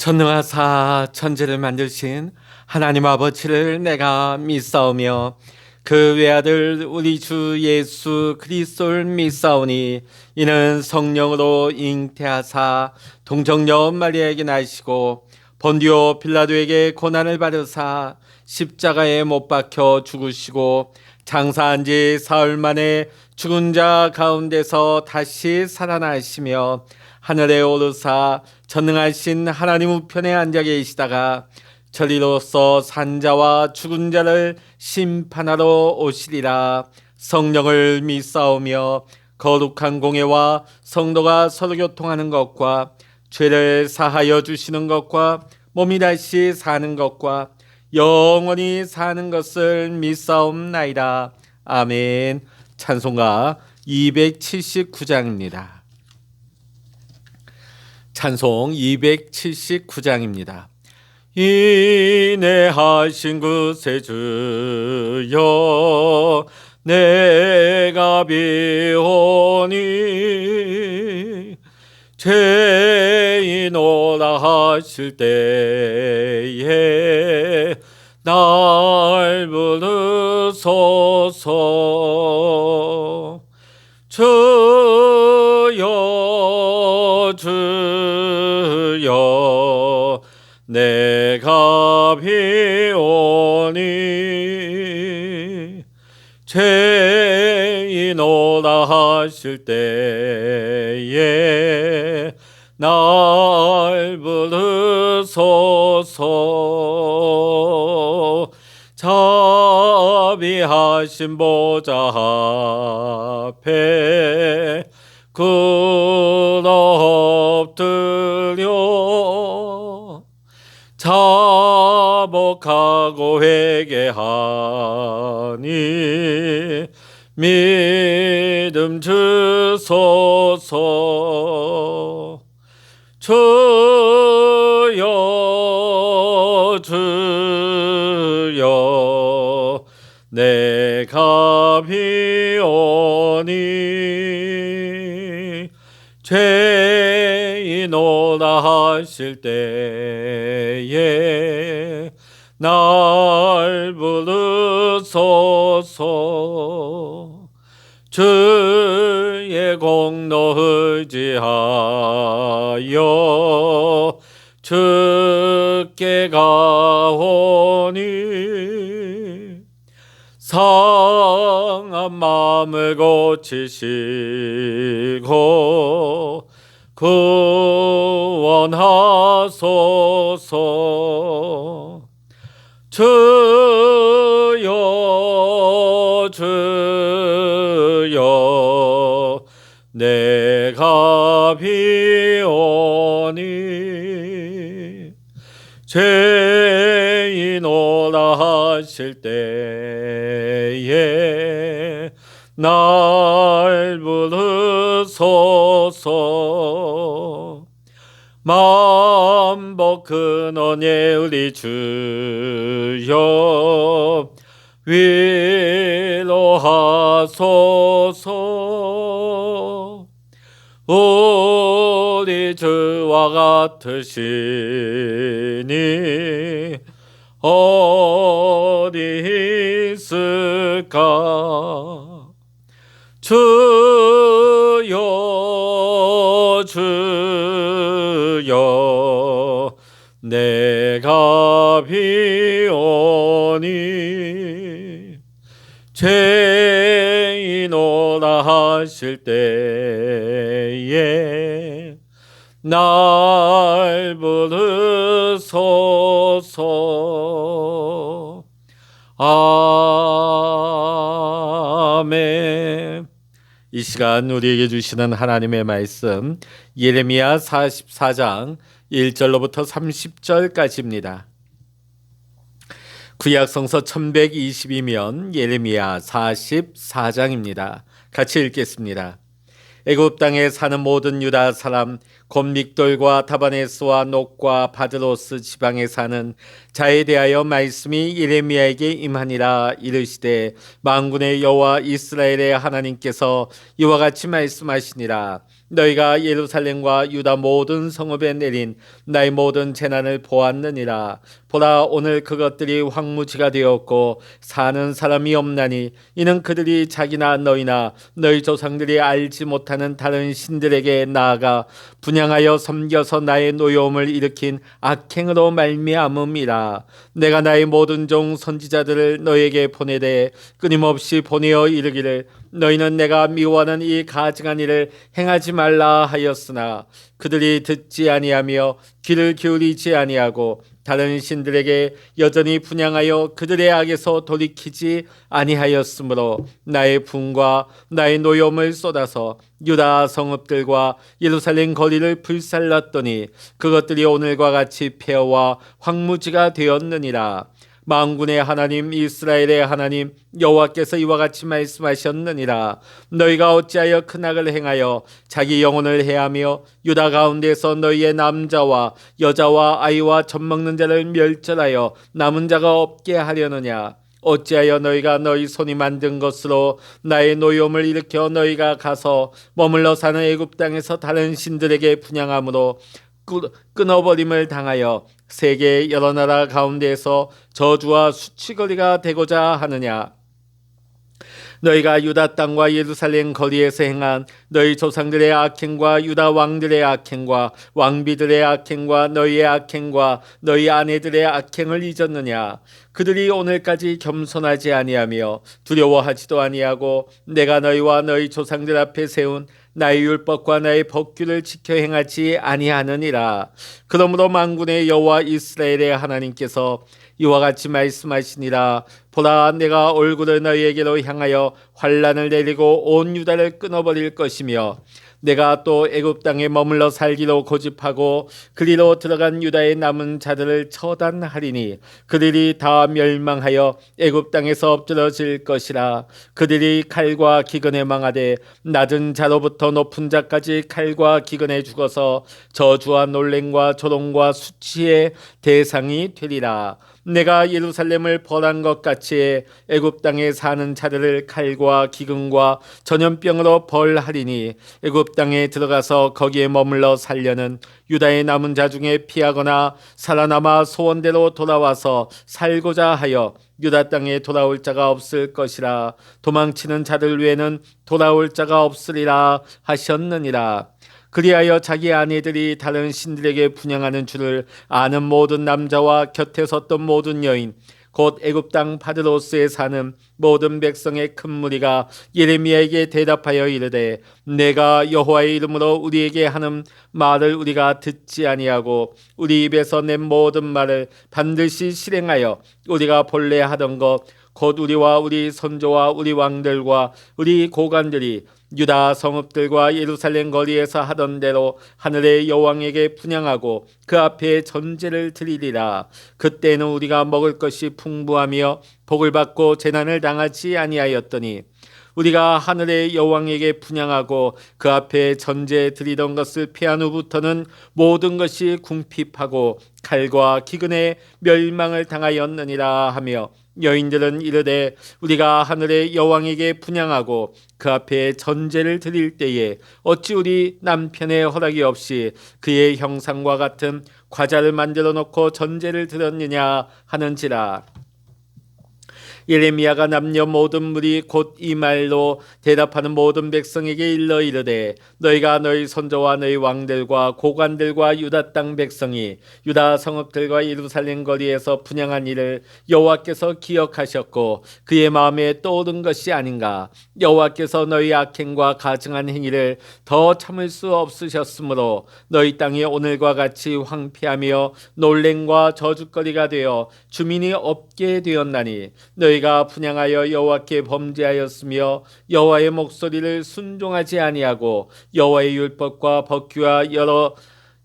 전능하사 천지를 만드신 하나님 아버지를 내가 믿사오며 그 외아들 우리 주 예수 그리스도를 믿사오니 이는 성령으로 잉태하사 동정녀 마리아에게 나시고 본디오 빌라도에게 고난을 받으사 십자가에 못 박혀 죽으시고 장사한 지 사흘 만에 죽은 자 가운데서 다시 살아나시며 하늘에 오르사 전능하신 하나님 우편에 앉아 계시다가 저리로서 산자와 죽은 자를 심판하러 오시리라. 성령을 믿사오며 거룩한 공예와 성도가 서로 교통하는 것과 죄를 사하여 주시는 것과 몸이 다시 사는 것과 영원히 사는 것을 믿사옵나이다. 아멘. 찬송가 279장입니다. 찬송 279장입니다. 인내하신 그새 주여 내가 비오니 죄인오라 하실 때에 날 부르소서. 주여 주여 내가 비오니 죄인오라 하실 때에 날 부르소서. 자비하신 보좌 앞에 엎드려 자복하고 회개하니 믿음 주소서. 주여 주여 내가 비오니 죄인오라 하실 때에 날 부르소서. 주의 공로 의지하여 주께 가오니 상한 마음을 고치시고 구원하소서. 주여 주여 내가 비오니 죄인오라 하실 때에 날 부르소서. 만복 근원의 우리 주여 위로하소서. 우리 주와 같으시니 어디 있을까. 주여 주여 내가 비오니 죄인오라 하실 때에 날 부르소서. 아멘. 이 시간 우리에게 주시는 하나님의 말씀 예레미야 44장 1절로부터 30절까지입니다. 구약성서 1122면 예레미야 44장입니다. 같이 읽겠습니다. 애굽 땅에 사는 모든 유다 사람 곧 믹돌과 다바네스와 녹과 바드로스 지방에 사는 자에 대하여 말씀이 예레미야에게 임하니라. 이르시되 만군의 여호와 이스라엘의 하나님께서 이와 같이 말씀하시니라. 너희가 예루살렘과 유다 모든 성읍에 내린 나의 모든 재난을 보았느니라. 보라, 오늘 그것들이 황무지가 되었고 사는 사람이 없나니 이는 그들이 자기나 너희나 너희 조상들이 알지 못하는 다른 신들에게 나아가 분향하여 섬겨서 나의 노여움을 일으킨 악행으로 말미암음이라. 내가 나의 모든 종 선지자들을 너에게 보내되 끊임없이 보내어 이르기를 너희는 내가 미워하는 이 가증한 일을 행하지 말라 하였으나 그들이 듣지 아니하며 귀를 기울이지 아니하고 다른 신들에게 여전히 분향하여 그들의 악에서 돌이키지 아니하였으므로 나의 분과 나의 노여움을 쏟아서 유다 성읍들과 예루살렘 거리를 불살랐더니 그것들이 오늘과 같이 폐허와 황무지가 되었느니라. 만군의 하나님 이스라엘의 하나님 여호와께서 이와 같이 말씀하셨느니라. 너희가 어찌하여 큰 악을 행하여 자기 영혼을 해하며 유다 가운데서 너희의 남자와 여자와 아이와 젖먹는 자를 멸절하여 남은 자가 없게 하려느냐. 어찌하여 너희가 너희 손이 만든 것으로 나의 노여움을 일으켜 너희가 가서 머물러 사는 애굽 땅에서 다른 신들에게 분향함으로 끊어버림을 당하여 세계 여러 나라 가운데에서 저주와 수치거리가 되고자 하느냐. 너희가 유다 땅과 예루살렘 거리에서 행한 너희 조상들의 악행과 유다 왕들의 악행과 왕비들의 악행과 너희의 악행과 너희 아내들의 악행을 잊었느냐. 그들이 오늘까지 겸손하지 아니하며 두려워하지도 아니하고 내가 너희와 너희 조상들 앞에 세운 나의 율법과 나의 법규를 지켜 행하지 아니하느니라. 그러므로 만군의 여호와 이스라엘의 하나님께서 이와 같이 말씀하시니라. 보라, 내가 얼굴을 너희에게로 향하여 환난을 내리고 온 유다를 끊어버릴 것이며 내가 또 애굽 땅에 머물러 살기로 고집하고 그리로 들어간 유다의 남은 자들을 처단하리니 그들이 다 멸망하여 애굽 땅에서 엎드러질 것이라. 그들이 칼과 기근에 망하되 낮은 자로부터 높은 자까지 칼과 기근에 죽어서 저주와 놀램과 조롱과 수치의 대상이 되리라. 내가 예루살렘을 벌한 것 같이 애굽 땅에 사는 자들을 칼과 기근과 전염병으로 벌하리니 애굽 땅에 들어가서 거기에 머물러 살려는 유다의 남은 자 중에 피하거나 살아남아 소원대로 돌아와서 살고자 하여 유다 땅에 돌아올 자가 없을 것이라. 도망치는 자들 외에는 돌아올 자가 없으리라 하셨느니라. 그리하여 자기 아내들이 다른 신들에게 분향하는 줄을 아는 모든 남자와 곁에 섰던 모든 여인 곧 애굽 땅 바드로스에 사는 모든 백성의 큰 무리가 예레미야에게 대답하여 이르되 내가 여호와의 이름으로 우리에게 하는 말을 우리가 듣지 아니하고 우리 입에서 낸 모든 말을 반드시 실행하여 우리가 본래 하던 것 곧 우리와 우리 선조와 우리 왕들과 우리 고관들이 유다 성읍들과 예루살렘 거리에서 하던 대로 하늘의 여왕에게 분향하고 그 앞에 전제를 드리리라. 그때는 우리가 먹을 것이 풍부하며 복을 받고 재난을 당하지 아니하였더니 우리가 하늘의 여왕에게 분향하고 그 앞에 전제 드리던 것을 피한 후부터는 모든 것이 궁핍하고 칼과 기근에 멸망을 당하였느니라 하며 여인들은 이르되 우리가 하늘의 여왕에게 분향하고 그 앞에 전제를 드릴 때에 어찌 우리 남편의 허락이 없이 그의 형상과 같은 과자를 만들어 놓고 전제를 드렸느냐 하는지라. 예레미야가 남녀 모든 무리 곧 이 말로 대답하는 모든 백성에게 일러 이르되 너희가 너희 선조와 너희 왕들과 고관들과 유다 땅 백성이 유다 성읍들과 예루살렘 거리에서 분향한 일을 여호와께서 기억하셨고 그의 마음에 떠오른 것이 아닌가. 여호와께서 너희 악행과 가증한 행위를 더 참을 수 없으셨으므로 너희 땅이 오늘과 같이 황폐하며 놀램과 저주거리가 되어 주민이 없게 되었나니 너희가 분향하여 여호와께 범죄하였으며 여호와의 목소리를 순종하지 아니하고 여호와의 율법과 법규와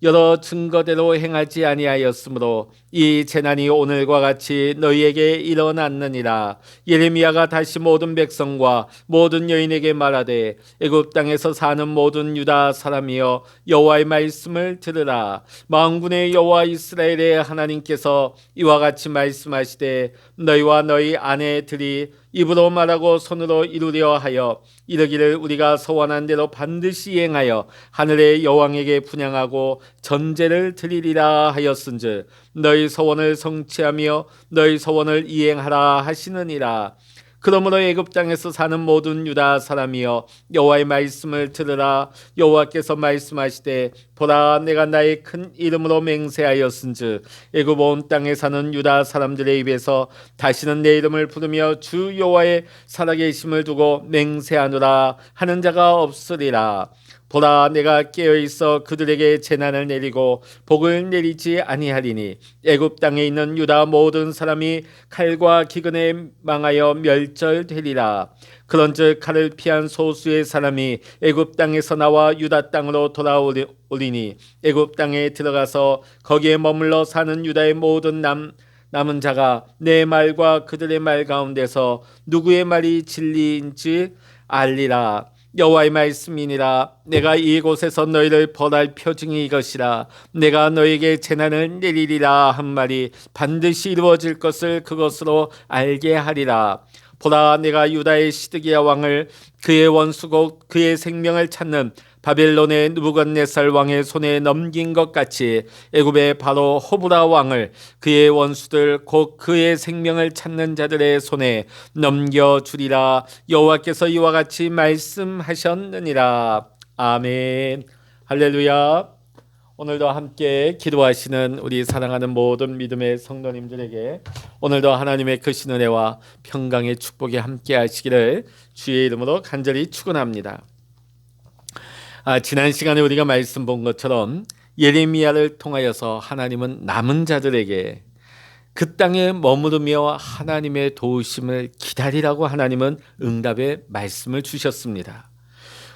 여러 증거대로 행하지 아니하였으므로 이 재난이 오늘과 같이 너희에게 일어났느니라. 예레미야가 다시 모든 백성과 모든 여인에게 말하되 애굽 땅에서 사는 모든 유다 사람이여 여호와의 말씀을 들으라. 만군의 여호와 이스라엘의 하나님께서 이와 같이 말씀하시되 너희와 너희 아내들이 입으로 말하고 손으로 이루려 하여 이르기를 우리가 서원한 대로 반드시 이행하여 하늘의 여왕에게 분향하고 전제를 드리리라 하였은즉 너희 서원을 성취하며 너희 서원을 이행하라 하시느니라. 그러므로 애굽 땅에서 사는 모든 유다 사람이여 여호와의 말씀을 들으라. 여호와께서 말씀하시되 보라 내가 나의 큰 이름으로 맹세하였은즉 애굽 온 땅에 사는 유다 사람들의 입에서 다시는 내 이름을 부르며 주 여호와의 살아계심을 두고 맹세하노라 하는 자가 없으리라. 보라 내가 깨어있어 그들에게 재난을 내리고 복을 내리지 아니하리니 애굽 땅에 있는 유다 모든 사람이 칼과 기근에 망하여 멸절되리라. 그런즉 칼을 피한 소수의 사람이 애굽 땅에서 나와 유다 땅으로 돌아오리니 애굽 땅에 들어가서 거기에 머물러 사는 유다의 모든 남은 자가 내 말과 그들의 말 가운데서 누구의 말이 진리인지 알리라. 여호와의 말씀이니라. 내가 이곳에서 너희를 벌할 표징이 이것이라. 내가 너에게 재난을 내리리라 한 말이 반드시 이루어질 것을 그것으로 알게 하리라. 보라 내가 유다의 시드기야 왕을 그의 원수고 그의 생명을 찾는 바벨론의 느부갓네살 왕의 손에 넘긴 것 같이 애굽의 바로 호브라 왕을 그의 원수들 곧 그의 생명을 찾는 자들의 손에 넘겨주리라. 여호와께서 이와 같이 말씀하셨느니라. 아멘. 할렐루야. 오늘도 함께 기도하시는 우리 사랑하는 모든 믿음의 성도님들에게 오늘도 하나님의 크신 은혜와 평강의 축복이 함께 하시기를 주의 이름으로 간절히 축원합니다. 지난 시간에 우리가 말씀 본 것처럼 예레미야를 통하여서 하나님은 남은 자들에게 그 땅에 머무르며 하나님의 도우심을 기다리라고 하나님은 응답의 말씀을 주셨습니다.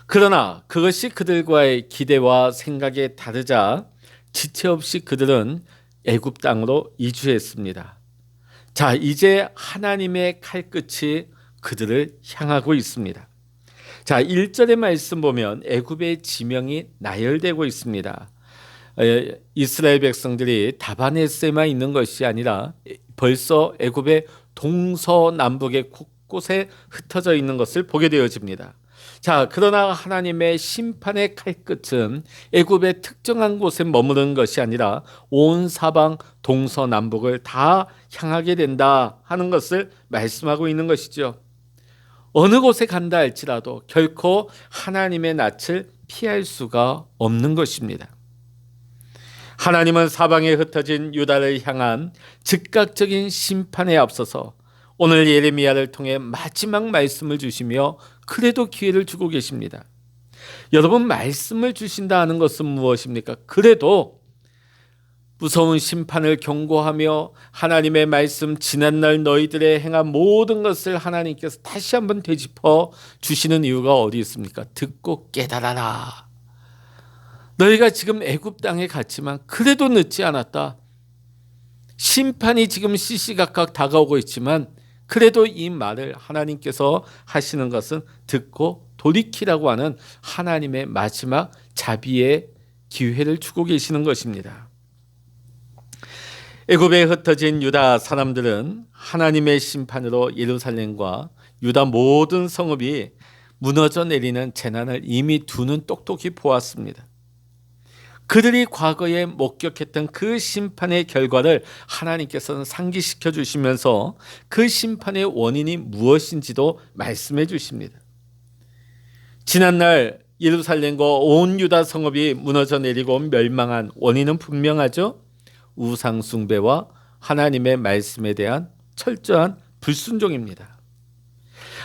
그러나 그것이 그들과의 기대와 생각에 다르자 지체 없이 그들은 애굽 땅으로 이주했습니다. 자, 이제 하나님의 칼끝이 그들을 향하고 있습니다. 자, 1절의 말씀 보면 애굽의 지명이 나열되고 있습니다. 이스라엘 백성들이 다바네스에만 있는 것이 아니라 벌써 애굽의 동서남북의 곳곳에 흩어져 있는 것을 보게 되어집니다. 자, 그러나 하나님의 심판의 칼끝은 애굽의 특정한 곳에 머무르는 것이 아니라 온 사방 동서남북을 다 향하게 된다 하는 것을 말씀하고 있는 것이죠. 어느 곳에 간다 할지라도 결코 하나님의 낯을 피할 수가 없는 것입니다. 하나님은 사방에 흩어진 유다를 향한 즉각적인 심판에 앞서서 오늘 예레미야를 통해 마지막 말씀을 주시며 그래도 기회를 주고 계십니다. 여러분, 말씀을 주신다 하는 것은 무엇입니까? 그래도 무서운 심판을 경고하며 하나님의 말씀 지난날 너희들의 행한 모든 것을 하나님께서 다시 한번 되짚어 주시는 이유가 어디 있습니까? 듣고 깨달아라. 너희가 지금 애굽 땅에 갔지만 그래도 늦지 않았다. 심판이 지금 시시각각 다가오고 있지만 그래도 이 말을 하나님께서 하시는 것은 듣고 돌이키라고 하는 하나님의 마지막 자비의 기회를 주고 계시는 것입니다. 애굽에 흩어진 유다 사람들은 하나님의 심판으로 예루살렘과 유다 모든 성읍이 무너져 내리는 재난을 이미 두 눈 똑똑히 보았습니다. 그들이 과거에 목격했던 그 심판의 결과를 하나님께서는 상기시켜 주시면서 그 심판의 원인이 무엇인지도 말씀해 주십니다. 지난날 예루살렘과 온 유다 성읍이 무너져 내리고 멸망한 원인은 분명하죠. 우상 숭배와 하나님의 말씀에 대한 철저한 불순종입니다.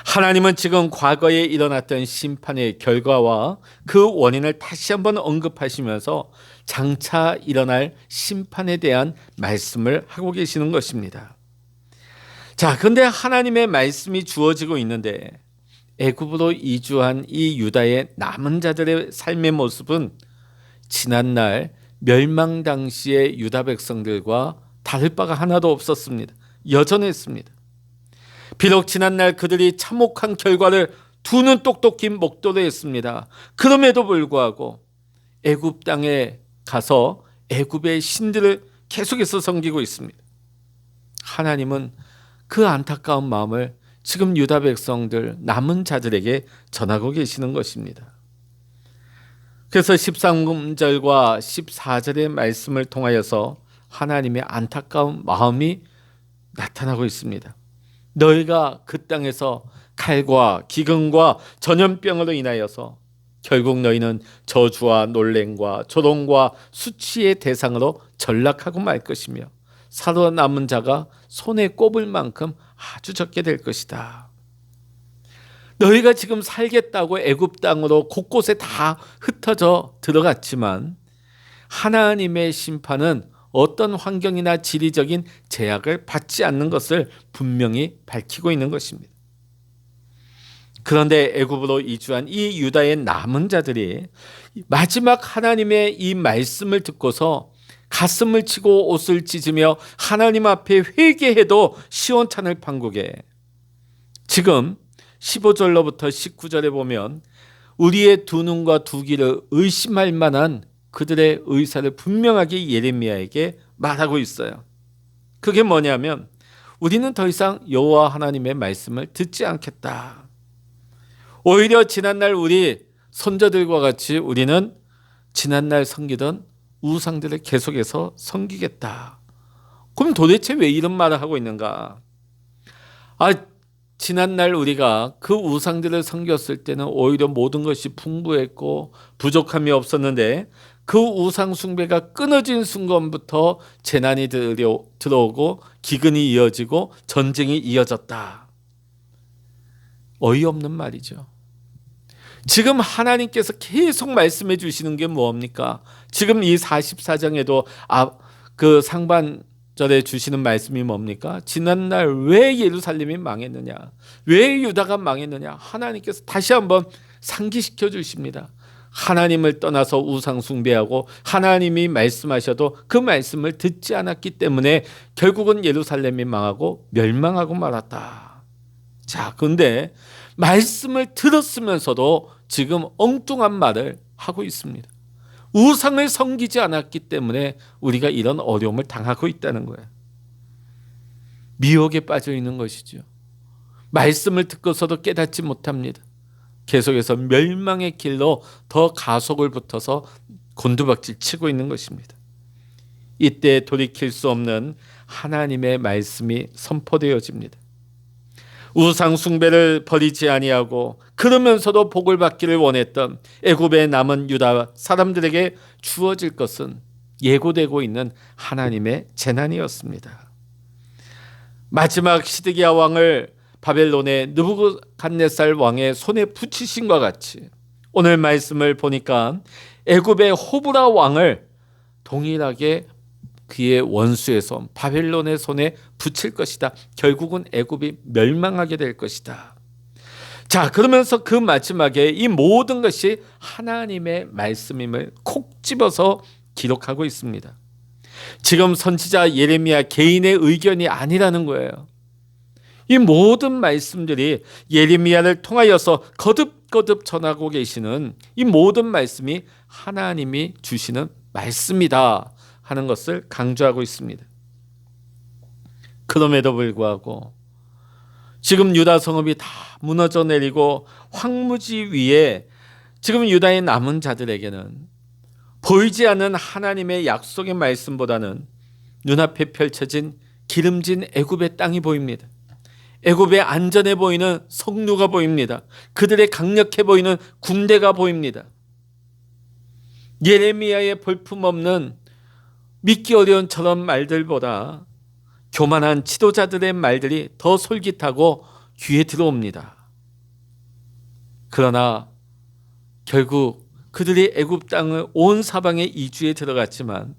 하나님은 지금 과거에 일어났던 심판의 결과와 그 원인을 다시 한번 언급하시면서 장차 일어날 심판에 대한 말씀을 하고 계시는 것입니다. 자, 그런데 하나님의 말씀이 주어지고 있는데 애굽으로 이주한 이 유다의 남은 자들의 삶의 모습은 지난날 멸망 당시의 유다 백성들과 다를 바가 하나도 없었습니다. 여전했습니다. 비록 지난날 그들이 참혹한 결과를 두 눈 똑똑히 목도를 했습니다. 그럼에도 불구하고 애굽 땅에 가서 애굽의 신들을 계속해서 섬기고 있습니다. 하나님은 그 안타까운 마음을 지금 유다 백성들 남은 자들에게 전하고 계시는 것입니다. 그래서 13절과 14절의 말씀을 통하여서 하나님의 안타까운 마음이 나타나고 있습니다. 너희가 그 땅에서 칼과 기근과 전염병으로 인하여서 결국 너희는 저주와 놀램과 조롱과 수치의 대상으로 전락하고 말 것이며 살아남은 자가 손에 꼽을 만큼 아주 적게 될 것이다. 너희가 지금 살겠다고 애굽 땅으로 곳곳에 다 흩어져 들어갔지만 하나님의 심판은 어떤 환경이나 지리적인 제약을 받지 않는 것을 분명히 밝히고 있는 것입니다. 그런데 애굽으로 이주한 이 유다의 남은 자들이 마지막 하나님의 이 말씀을 듣고서 가슴을 치고 옷을 찢으며 하나님 앞에 회개해도 시원찮을 판국에 지금 15절로부터 19절에 보면 우리의 두 눈과 두 귀를 의심할 만한 그들의 의사를 분명하게 예레미야에게 말하고 있어요. 그게 뭐냐면 우리는 더 이상 여호와 하나님의 말씀을 듣지 않겠다. 오히려 지난날 우리 선조들과 같이 우리는 지난날 섬기던 우상들을 계속해서 섬기겠다. 그럼 도대체 왜 이런 말을 하고 있는가? 지난날 우리가 그 우상들을 섬겼을 때는 오히려 모든 것이 풍부했고 부족함이 없었는데 그 우상 숭배가 끊어진 순간부터 재난이 들어오고 기근이 이어지고 전쟁이 이어졌다. 어이없는 말이죠. 지금 하나님께서 계속 말씀해 주시는 게 뭡니까? 지금 이 44장에도 그 상반절에 주시는 말씀이 뭡니까? 지난날 왜 예루살렘이 망했느냐? 왜 유다가 망했느냐? 하나님께서 다시 한번 상기시켜 주십니다. 하나님을 떠나서 우상 숭배하고 하나님이 말씀하셔도 그 말씀을 듣지 않았기 때문에 결국은 예루살렘이 망하고 멸망하고 말았다. 자, 그런데 말씀을 들었으면서도 지금 엉뚱한 말을 하고 있습니다. 우상을 섬기지 않았기 때문에 우리가 이런 어려움을 당하고 있다는 거예요. 미혹에 빠져 있는 것이죠. 말씀을 듣고서도 깨닫지 못합니다. 계속해서 멸망의 길로 더 가속을 붙어서 곤두박질 치고 있는 것입니다. 이때 돌이킬 수 없는 하나님의 말씀이 선포되어집니다. 우상 숭배를 버리지 아니하고 그러면서도 복을 받기를 원했던 애굽에 남은 유다 사람들에게 주어질 것은 예고되고 있는 하나님의 재난이었습니다. 마지막 시드기야 왕을 바벨론의 느부갓네살 왕의 손에 붙이신과 같이 오늘 말씀을 보니까 애굽의 호브라 왕을 동일하게 그의 원수의 손 바벨론의 손에 붙일 것이다. 결국은 애굽이 멸망하게 될 것이다. 자, 그러면서 그 마지막에 이 모든 것이 하나님의 말씀임을 콕 집어서 기록하고 있습니다. 지금 선지자 예레미야 개인의 의견이 아니라는 거예요. 이 모든 말씀들이 예레미야를 통하여서 거듭거듭 전하고 계시는 이 모든 말씀이 하나님이 주시는 말씀이다 하는 것을 강조하고 있습니다. 그럼에도 불구하고 지금 유다 성읍이 다 무너져 내리고 황무지 위에 지금 유다의 남은 자들에게는 보이지 않는 하나님의 약속의 말씀보다는 눈앞에 펼쳐진 기름진 애굽의 땅이 보입니다. 애굽의 안전해 보이는 성루가 보입니다. 그들의 강력해 보이는 군대가 보입니다. 예레미야의 볼품없는 믿기 어려운 저런 말들보다 교만한 지도자들의 말들이 더 솔깃하고 귀에 들어옵니다. 그러나 결국 그들이 애굽 땅을 온 사방에 이주에 들어갔지만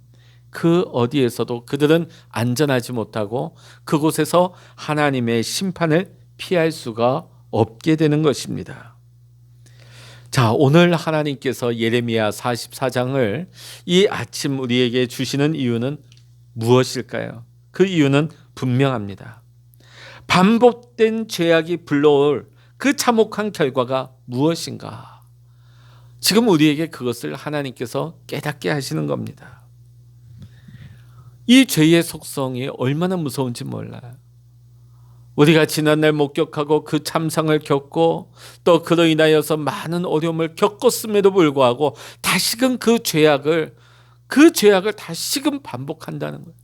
그 어디에서도 그들은 안전하지 못하고 그곳에서 하나님의 심판을 피할 수가 없게 되는 것입니다. 자, 오늘 하나님께서 예레미야 44장을 이 아침 우리에게 주시는 이유는 무엇일까요? 그 이유는 분명합니다. 반복된 죄악이 불러올 그 참혹한 결과가 무엇인가? 지금 우리에게 그것을 하나님께서 깨닫게 하시는 겁니다. 이 죄의 속성이 얼마나 무서운지 몰라요. 우리가 지난날 목격하고 그 참상을 겪고 또 그로 인하여서 많은 어려움을 겪었음에도 불구하고 다시금 그 죄악을 다시금 반복한다는 거예요.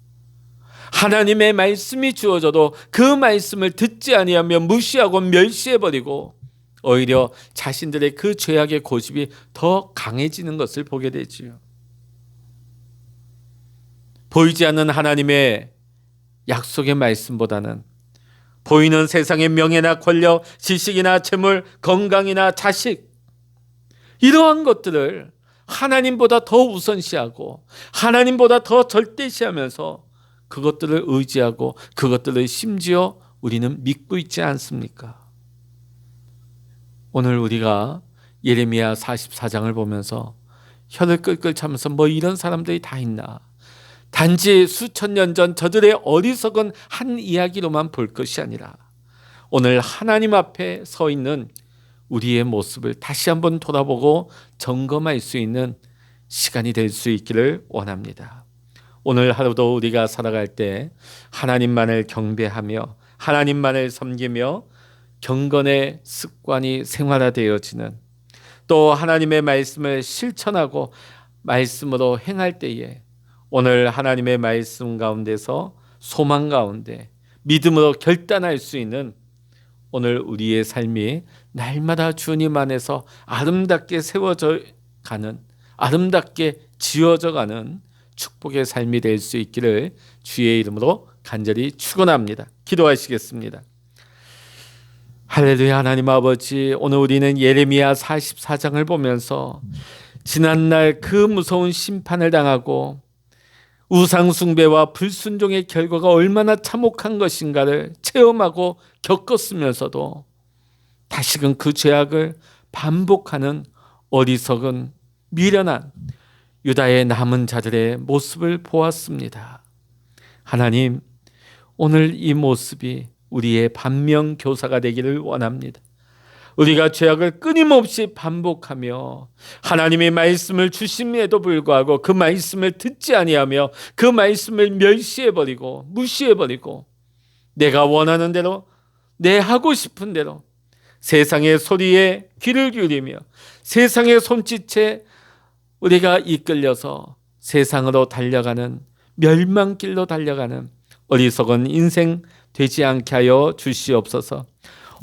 하나님의 말씀이 주어져도 그 말씀을 듣지 아니하며 무시하고 멸시해버리고 오히려 자신들의 그 죄악의 고집이 더 강해지는 것을 보게 되지요. 보이지 않는 하나님의 약속의 말씀보다는 보이는 세상의 명예나 권력, 지식이나 재물, 건강이나 자식, 이러한 것들을 하나님보다 더 우선시하고 하나님보다 더 절대시하면서 그것들을 의지하고 그것들을 심지어 우리는 믿고 있지 않습니까? 오늘 우리가 예레미야 44장을 보면서 혀를 끌끌 차면서 뭐 이런 사람들이 다 있나, 단지 수천 년 전 저들의 어리석은 한 이야기로만 볼 것이 아니라 오늘 하나님 앞에 서 있는 우리의 모습을 다시 한번 돌아보고 점검할 수 있는 시간이 될 수 있기를 원합니다. 오늘 하루도 우리가 살아갈 때 하나님만을 경배하며 하나님만을 섬기며 경건의 습관이 생활화되어지는, 또 하나님의 말씀을 실천하고 말씀으로 행할 때에 오늘 하나님의 말씀 가운데서 소망 가운데 믿음으로 결단할 수 있는 오늘 우리의 삶이 날마다 주님 안에서 아름답게 세워져 가는, 아름답게 지어져 가는 축복의 삶이 될 수 있기를 주의 이름으로 간절히 축원합니다. 기도하시겠습니다. 할렐루야. 하나님 아버지, 오늘 우리는 예레미야 44장을 보면서 지난날 그 무서운 심판을 당하고 우상 숭배와 불순종의 결과가 얼마나 참혹한 것인가를 체험하고 겪었으면서도 다시금 그 죄악을 반복하는 어리석은 미련한 유다의 남은 자들의 모습을 보았습니다. 하나님, 오늘 이 모습이 우리의 반면교사가 되기를 원합니다. 우리가 죄악을 끊임없이 반복하며 하나님의 말씀을 주심에도 불구하고 그 말씀을 듣지 아니하며 그 말씀을 멸시해버리고 무시해버리고 내가 원하는 대로, 내 하고 싶은 대로 세상의 소리에 귀를 기울이며 세상의 손짓에 우리가 이끌려서 세상으로 달려가는, 멸망길로 달려가는 어리석은 인생 되지 않게 하여 주시옵소서.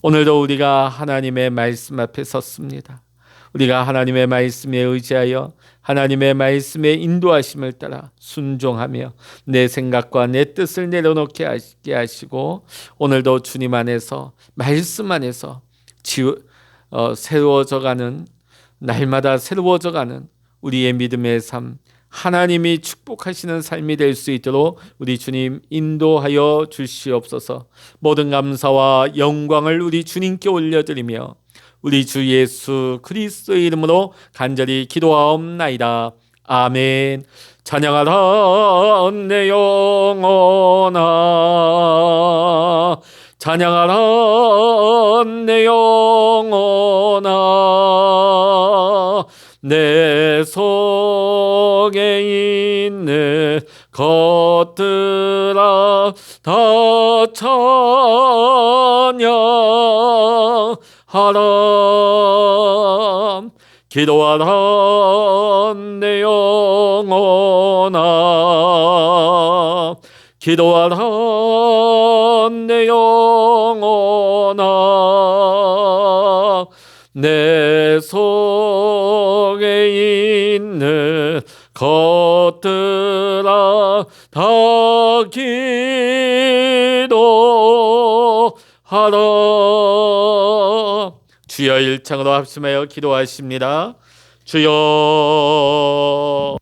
오늘도 우리가 하나님의 말씀 앞에 섰습니다. 우리가 하나님의 말씀에 의지하여 하나님의 말씀의 인도하심을 따라 순종하며 내 생각과 내 뜻을 내려놓게 하시고 오늘도 주님 안에서, 말씀 안에서 새로워져가는, 날마다 새로워져가는 우리의 믿음의 삶, 하나님이 축복하시는 삶이 될 수 있도록 우리 주님 인도하여 주시옵소서. 모든 감사와 영광을 우리 주님께 올려드리며 우리 주 예수 그리스도의 이름으로 간절히 기도하옵나이다. 아멘. 찬양하라 내 영혼아, 찬양하라 내 영혼아, 내 속에 있는 것들아 다 찬양하라. 기도하라 내 영혼아, 기도하라 내 영혼아, 내 속에 있는 것들아 다 기도하라. 주여 일창으로 합심하여 기도하십니다. 주여